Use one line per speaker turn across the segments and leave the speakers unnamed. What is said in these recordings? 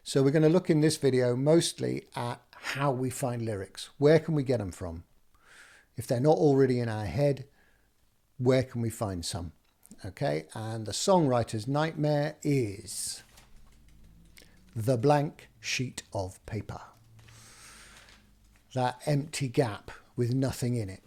So we're going to look in this video mostly at how we find lyrics. Where can we get them from? If they're not already in our head, where can we find some? Okay, and the songwriter's nightmare is the blank sheet of paper. That empty gap with nothing in it,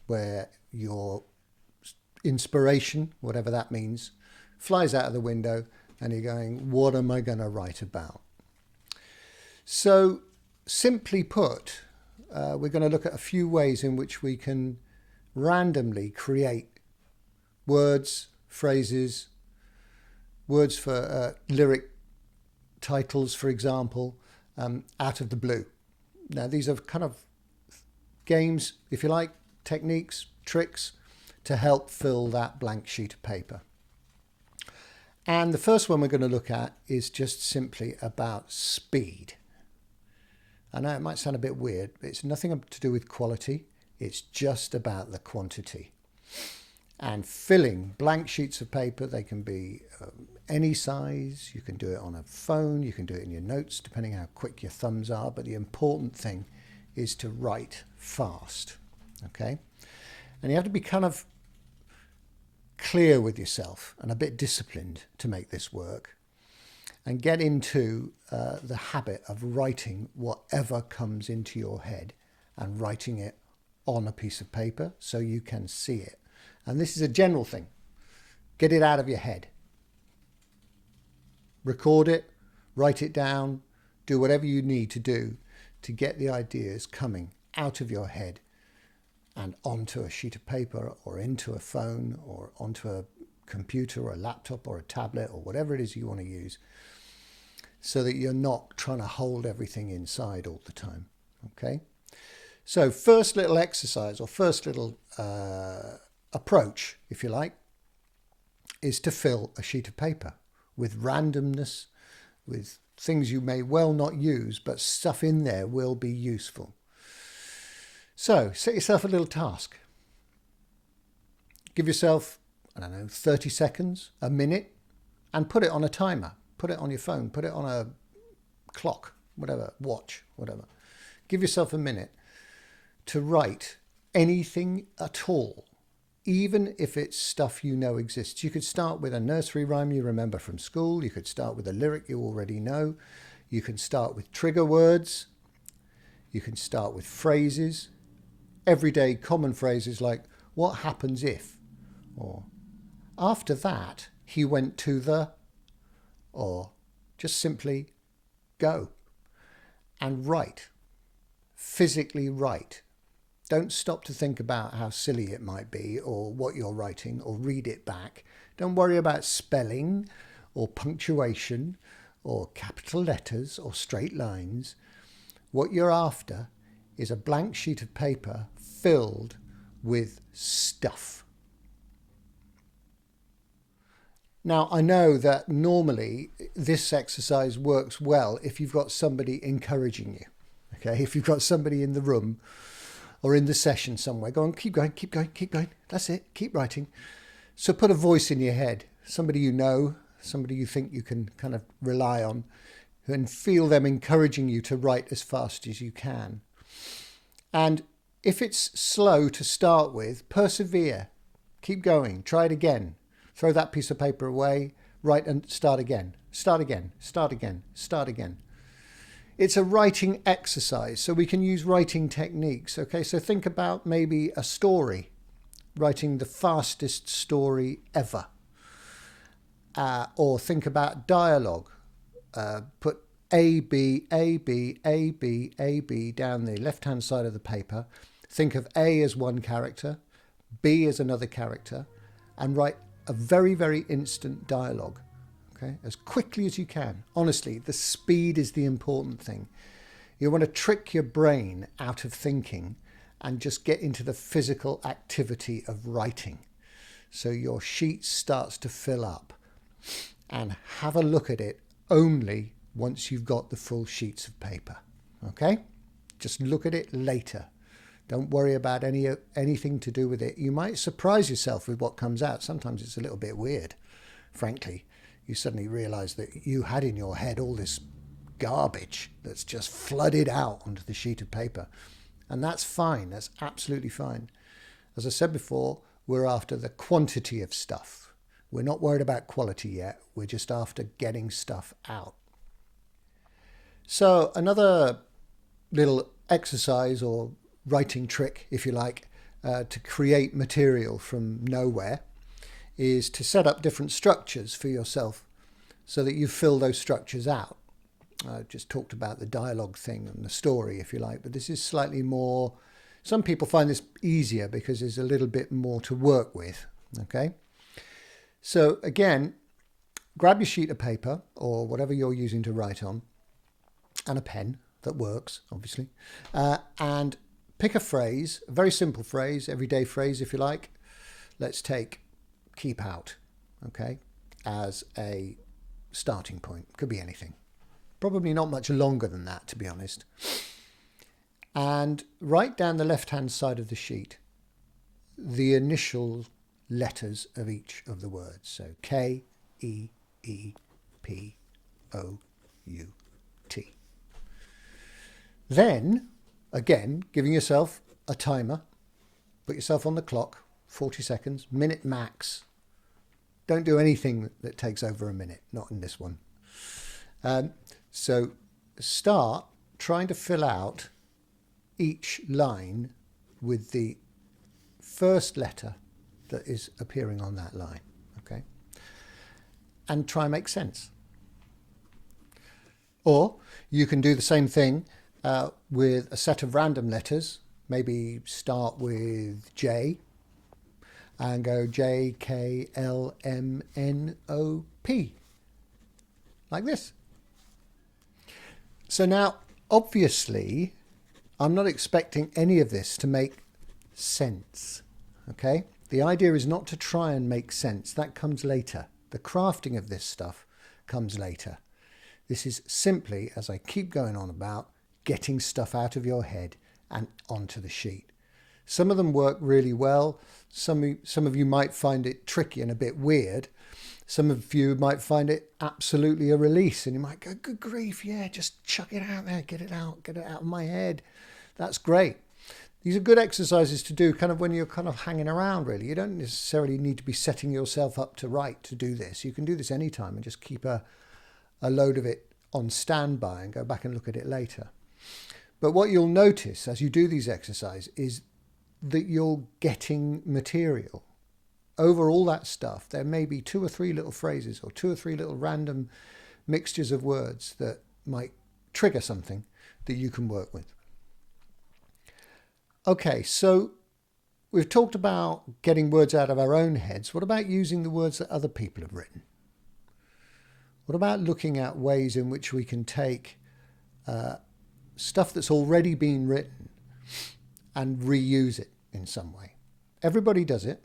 where your inspiration, whatever that means, flies out of the window and you're going, what am I going to write about? So simply put, we're going to look at a few ways in which we can randomly create words, phrases, words for lyric titles, for example, out of the blue. Now, these are kind of games, if you like, techniques, tricks to help fill that blank sheet of paper. And the first one we're going to look at is just simply about speed. I know it might sound a bit weird, but it's nothing to do with quality. It's just about the quantity. And filling blank sheets of paper, they can be any size. You can do it on a phone. You can do it in your notes, depending how quick your thumbs are. But the important thing is to write fast, okay? And you have to be kind of clear with yourself and a bit disciplined to make this work, and get into the habit of writing whatever comes into your head and writing it on a piece of paper so you can see it. And this is a general thing. Get it out of your head. Record it, write it down, do whatever you need to do to get the ideas coming out of your head and onto a sheet of paper or into a phone or onto a computer or a laptop or a tablet or whatever it is you want to use, so that you're not trying to hold everything inside all the time. Okay? So first little exercise, or first little approach, if you like, is to fill a sheet of paper with randomness, with things you may well not use, but stuff in there will be useful. So set yourself a little task. Give yourself, I don't know, 30 seconds, a minute, and put it on a timer. Put it on your phone, put it on a clock, whatever, watch, whatever. Give yourself a minute to write anything at all, even if it's stuff you know exists. You could start with a nursery rhyme you remember from school. You could start with a lyric you already know. You can start with trigger words. You can start with phrases, everyday common phrases like, what happens if? Or, after that, he went to the, or just simply go and write. Physically write. Don't stop to think about how silly it might be or what you're writing, or read it back. Don't worry about spelling or punctuation or capital letters or straight lines. What you're after is a blank sheet of paper filled with stuff. Now, I know that normally this exercise works well if you've got somebody encouraging you. Okay, if you've got somebody in the room or in the session somewhere, go on, keep going, keep going, keep going. That's it, keep writing. So put a voice in your head, somebody you know, somebody you think you can kind of rely on, and feel them encouraging you to write as fast as you can. And if it's slow to start with, persevere, keep going, try it again. Throw that piece of paper away, write and start again, start again, start again, start again. It's a writing exercise, so we can use writing techniques. Okay, so think about maybe a story, writing the fastest story ever. Or think about dialogue. Put A, B, A, B, A, B, A, B down the left-hand side of the paper. Think of A as one character, B as another character, and write a very, very instant dialogue. Okay, as quickly as you can. Honestly, the speed is the important thing. You want to trick your brain out of thinking and just get into the physical activity of writing. So your sheet starts to fill up, and have a look at it only once you've got the full sheets of paper. Okay? Just look at it later. Don't worry about anything to do with it. You might surprise yourself with what comes out. Sometimes it's a little bit weird, frankly. You suddenly realize that you had in your head all this garbage that's just flooded out onto the sheet of paper. And that's fine. That's absolutely fine. As I said before, we're after the quantity of stuff. We're not worried about quality yet. We're just after getting stuff out. So another little exercise or writing trick, if you like, to create material from nowhere is to set up different structures for yourself so that you fill those structures out. I just talked about the dialogue thing and the story, if you like, but this is slightly more, some people find this easier because there's a little bit more to work with, okay? So again, grab your sheet of paper or whatever you're using to write on, and a pen that works, obviously, and pick a phrase, a very simple phrase, everyday phrase, if you like. Let's take keep out, okay, as a starting point. Could be anything. Probably not much longer than that, to be honest. And write down the left-hand side of the sheet the initial letters of each of the words. So K, E, E, P, O, U, T. Then, again, giving yourself a timer. Put yourself on the clock, 40 seconds, minute max. Don't do anything that takes over a minute, not in this one. So start trying to fill out each line with the first letter that is appearing on that line, okay? And try and make sense. Or you can do the same thing with a set of random letters. Maybe start with J and go J, K, L, M, N, O, P. Like this. So now, obviously, I'm not expecting any of this to make sense, okay? The idea is not to try and make sense. That comes later. The crafting of this stuff comes later. This is simply, as I keep going on about, getting stuff out of your head and onto the sheet. Some of them work really well. Some of you might find it tricky and a bit weird. Some of you might find it absolutely a release and you might go, good grief, yeah, just chuck it out there, get it out of my head. That's great. These are good exercises to do kind of when you're kind of hanging around, really. You don't necessarily need to be setting yourself up to write to do this. You can do this anytime and just keep a load of it on standby and go back and look at it later. But what you'll notice as you do these exercises is that you're getting material. Over all that stuff, there may be 2 or 3 little phrases or 2 or 3 little random mixtures of words that might trigger something that you can work with. Okay, so we've talked about getting words out of our own heads. What about using the words that other people have written? What about looking at ways in which we can take stuff that's already been written and reuse it in some way? Everybody does it.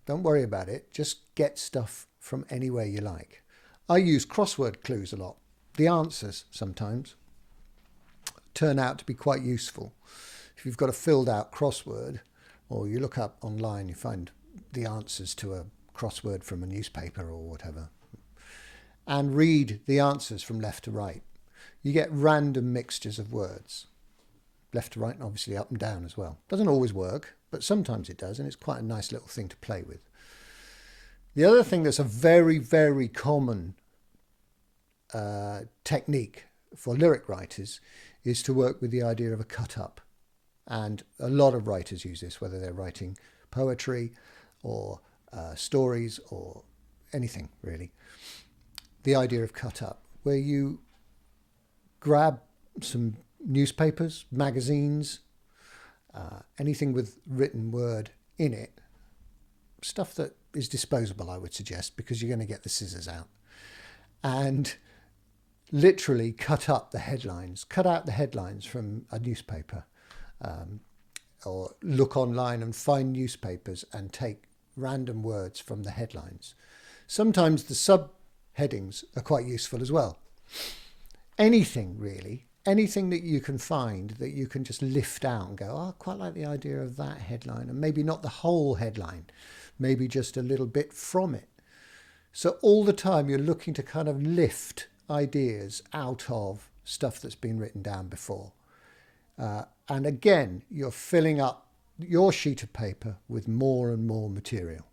Don't worry about it. Just get stuff from anywhere you like. I use crossword clues a lot. The answers sometimes turn out to be quite useful. If you've got a filled out crossword, or you look up online, you find the answers to a crossword from a newspaper or whatever, and read the answers from left to right. You get random mixtures of words. Left to right and obviously up and down as well. Doesn't always work, but sometimes it does, and it's quite a nice little thing to play with. The other thing that's a very, very common technique for lyric writers is to work with the idea of a cut-up. And a lot of writers use this, whether they're writing poetry or stories or anything, really. The idea of cut-up, where you grab some newspapers, magazines, anything with written word in it, stuff that is disposable, I would suggest, because you're going to get the scissors out, and literally cut out the headlines from a newspaper, or look online and find newspapers and take random words from the headlines. Sometimes the subheadings are quite useful as well. Anything really. Anything that you can find that you can just lift out and go, oh, I quite like the idea of that headline, and maybe not the whole headline, maybe just a little bit from it. So all the time you're looking to kind of lift ideas out of stuff that's been written down before. And again, you're filling up your sheet of paper with more and more material.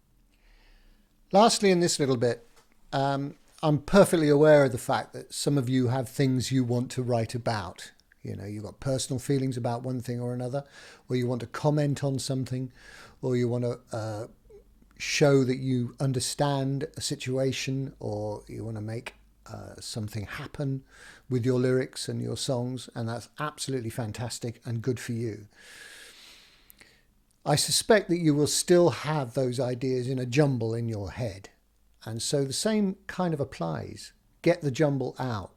Lastly, in this little bit, I'm perfectly aware of the fact that some of you have things you want to write about. You know, you've got personal feelings about one thing or another, or you want to comment on something, or you want to show that you understand a situation, or you want to make something happen with your lyrics and your songs, and that's absolutely fantastic and good for you. I suspect that you will still have those ideas in a jumble in your head, and so the same kind of applies. Get the jumble out.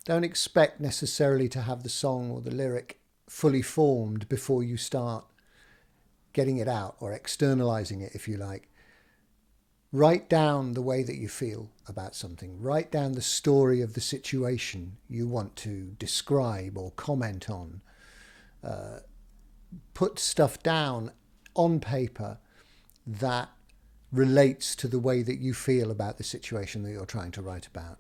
Don't expect necessarily to have the song or the lyric fully formed before you start getting it out, or externalizing it, if you like. Write down the way that you feel about something. Write down the story of the situation you want to describe or comment on. Put stuff down on paper that relates to the way that you feel about the situation that you're trying to write about.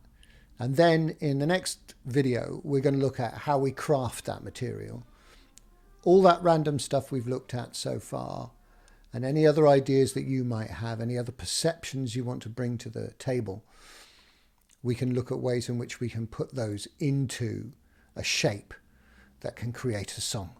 And then in the next video, we're going to look at how we craft that material. All that random stuff we've looked at so far, and any other ideas that you might have, any other perceptions you want to bring to the table, we can look at ways in which we can put those into a shape that can create a song.